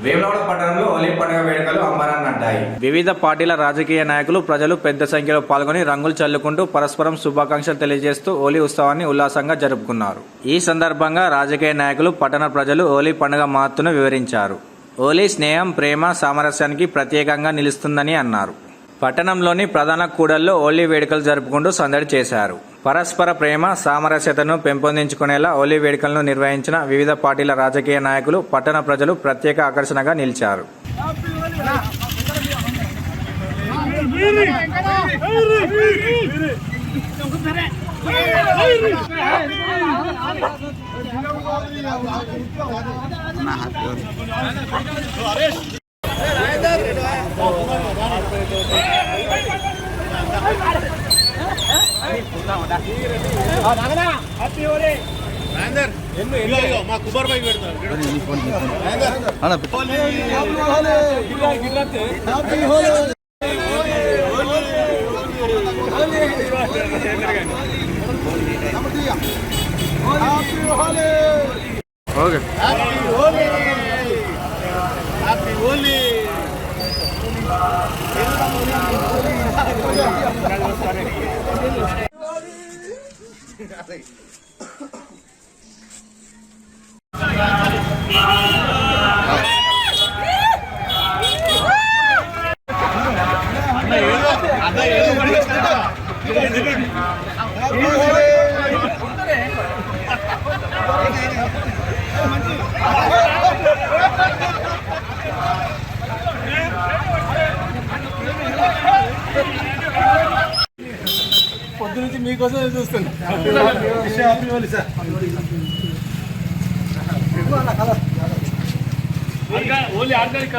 వేములవాడ పట్టణంలో హోలీ పండుగ వేడుకలు అంబరాన్నంటాయి. వివిధ పార్టీల రాజకీయ నాయకులు, ప్రజలు పెద్ద సంఖ్యలో పాల్గొని రంగులు చల్లుకుంటూ పరస్పరం శుభాకాంక్షలు తెలియజేస్తూ హోలీ ఉత్సవాన్ని ఉల్లాసంగా జరుపుకున్నారు. ఈ సందర్భంగా రాజకీయ నాయకులు, పట్టణ ప్రజలు హోలీ పండుగ మహత్తును వివరించారు. హోలీ స్నేహం, ప్రేమ, సామరస్యానికి ప్రత్యేకంగా నిలుస్తుందని అన్నారు. పట్టణంలోని ప్రధాన కూడల్లో హోలీ వేడుకలు జరుపుకుంటూ సందడి చేశారు. పరస్పర ప్రేమ, సామరస్యతను పెంపొందించుకునేలా హోలీ వేడుకలను నిర్వహించిన వివిధ పార్టీల రాజకీయ నాయకులు, పట్టణ ప్రజలు ప్రత్యేక ఆకర్షణగా నిలిచారు. మా కుమార్ భాయ్ పెడతారు. పొద్దు నుంచి మీకోసం చూస్తాను. ఓన్లీ ఆర్గానిక్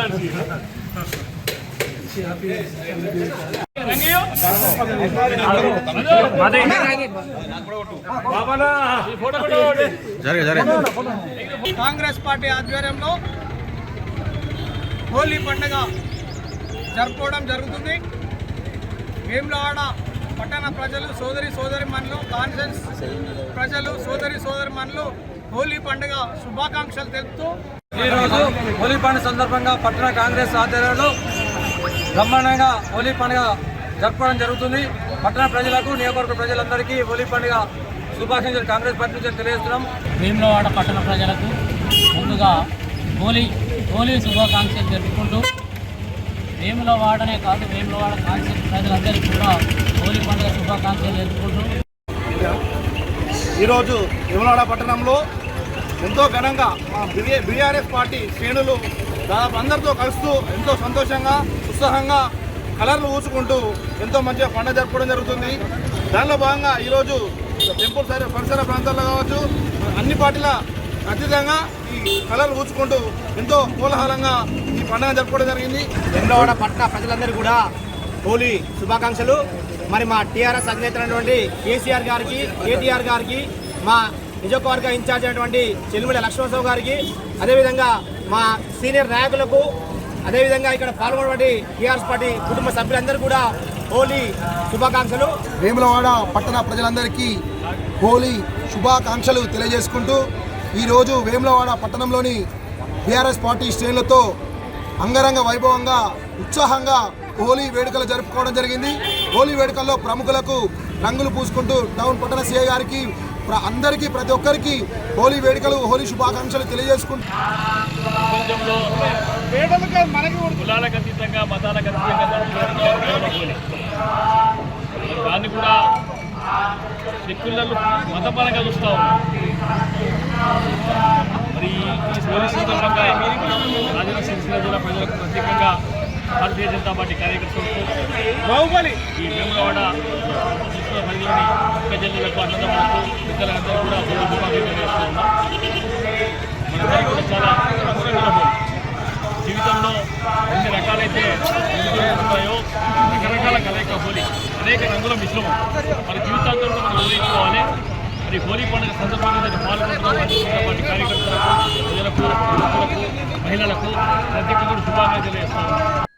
కాంగ్రెస్ పార్టీ ఆధ్వర్యంలో హోలీ పండుగ జరుపుకోవడం జరుగుతుంది. వేములవాడ పట్టణ ప్రజలు, సోదరిమణులు, కాన్ఫరెన్స్ ప్రజలు, సోదరిమణులు హోలీ పండుగ శుభాకాంక్షలు తెలుపుతూ ఈరోజు హోలీ పండుగ సందర్భంగా పట్టణ కాంగ్రెస్ ఆధ్వర్యంలో బ్రహ్మాండంగా హోలీ పండుగ జరుపుకోవడం జరుగుతుంది. పట్టణ ప్రజలకు, నియోజకవర్గ ప్రజలందరికీ హోలీ పండుగ శుభాకాంక్షలు కాంగ్రెస్ పార్టీ నుంచి తెలియజేస్తున్నాం. వేములవాడ పట్టణ ప్రజలకు ముందుగా హోలీ శుభాకాంక్షలు జరుపుకుంటూ, వేములవాడనే కాదు వేములవాడ కాన్సెప్ట్ ప్రజలందరికీ కూడా హోలీ పండుగ శుభాకాంక్షలు జరుపుకుంటూ ఈరోజు వేములవాడ పట్టణంలో ఎంతో ఘనంగా మా బీఆర్ఎస్ పార్టీ శ్రేణులు దాదాపు అందరితో కలుస్తూ ఎంతో సంతోషంగా, ఉత్సాహంగా కలర్లు ఊచుకుంటూ ఎంతో మంచిగా పండుగ జరుపుకోవడం జరుగుతుంది. దానిలో భాగంగా ఈరోజు టెంపుల్ పరిసర ప్రాంతాల్లో కావచ్చు, అన్ని పార్టీల అతీతంగా ఈ కలర్లు ఊచుకుంటూ ఎంతో కోలాహలంగా ఈ పండుగ జరుపుకోవడం జరిగింది. వేములవాడ పట్టణ ప్రజలందరూ కూడా హోలీ శుభాకాంక్షలు. మరి మా టీఆర్ఎస్ అధినేత అయినటువంటి కేసీఆర్ గారికి, కేటీఆర్ గారికి, మా నియోజకవర్గ ఇన్ఛార్జ్ అయినటువంటి చెల్లిమిళ్ళ లక్ష్మణరావు గారికి, అదేవిధంగా మా సీనియర్ నాయకులకు, అదేవిధంగా ఇక్కడ పాల్గొన్నటువంటి టీఆర్ఎస్ పార్టీ కుటుంబ సభ్యులందరూ కూడా హోలీ శుభాకాంక్షలు. వేములవాడ పట్టణ ప్రజలందరికీ హోలీ శుభాకాంక్షలు తెలియజేసుకుంటూ, ఈరోజు వేములవాడ పట్టణంలోని బీఆర్ఎస్ పార్టీ శ్రేణులతో అంగరంగ వైభవంగా, ఉత్సాహంగా హోలీ వేడుకలు జరుపుకోవడం జరిగింది. హోలీ వేడుకల్లో ప్రముఖులకు రంగులు పూసుకుంటూ టౌన్ పట్టణ సీఐ గారికి, అందరికీ, ప్రతి ఒక్కరికి హోలీ వేడుకలు, హోలీ శుభాకాంక్షలు తెలియజేసుకుంటూ కులాలకు అతీతంగా, మతాలకు అతీతంగా దాన్ని కూడా శక్తులలో మతపరంగా చూస్తూ ఉన్నాం. మరి ఈ హోలీ సందర్భంగా రాజన్న సిరిసిల్ల జిల్లా ప్రజలకు ప్రత్యేకంగా భారతీయ జనతా పార్టీ కార్యకర్తలకు, బాహుబలి ఈ వేములవాడ పరిధిలోని ఒక్క జిల్లాలకు, అన్నదమ్ములకు, పెద్దలందరూ కూడా హోలీ శుభాకాంక్షలు తెలియజేస్తూ ఉన్నాం. మనందరికీ కూడా చాలా అనుకూలంగా హోలీ జీవితంలో ఎన్ని రకాలైతే ఉంటాయో, రకరకాల కలయిక హోలీ, అనేక రంగుల మిశ్రమం. మన జీవితాంతంలో మనం నిర్వహించుకోవాలి. మరి హోలీ పండుగ సందర్భంగా పాల్గొంటున్న పార్టీ కార్యకర్తలకు, ప్రజలకు, యువకులకు, మహిళలకు ప్రత్యేకంగా శుభాకాంక్షలు చేస్తాము.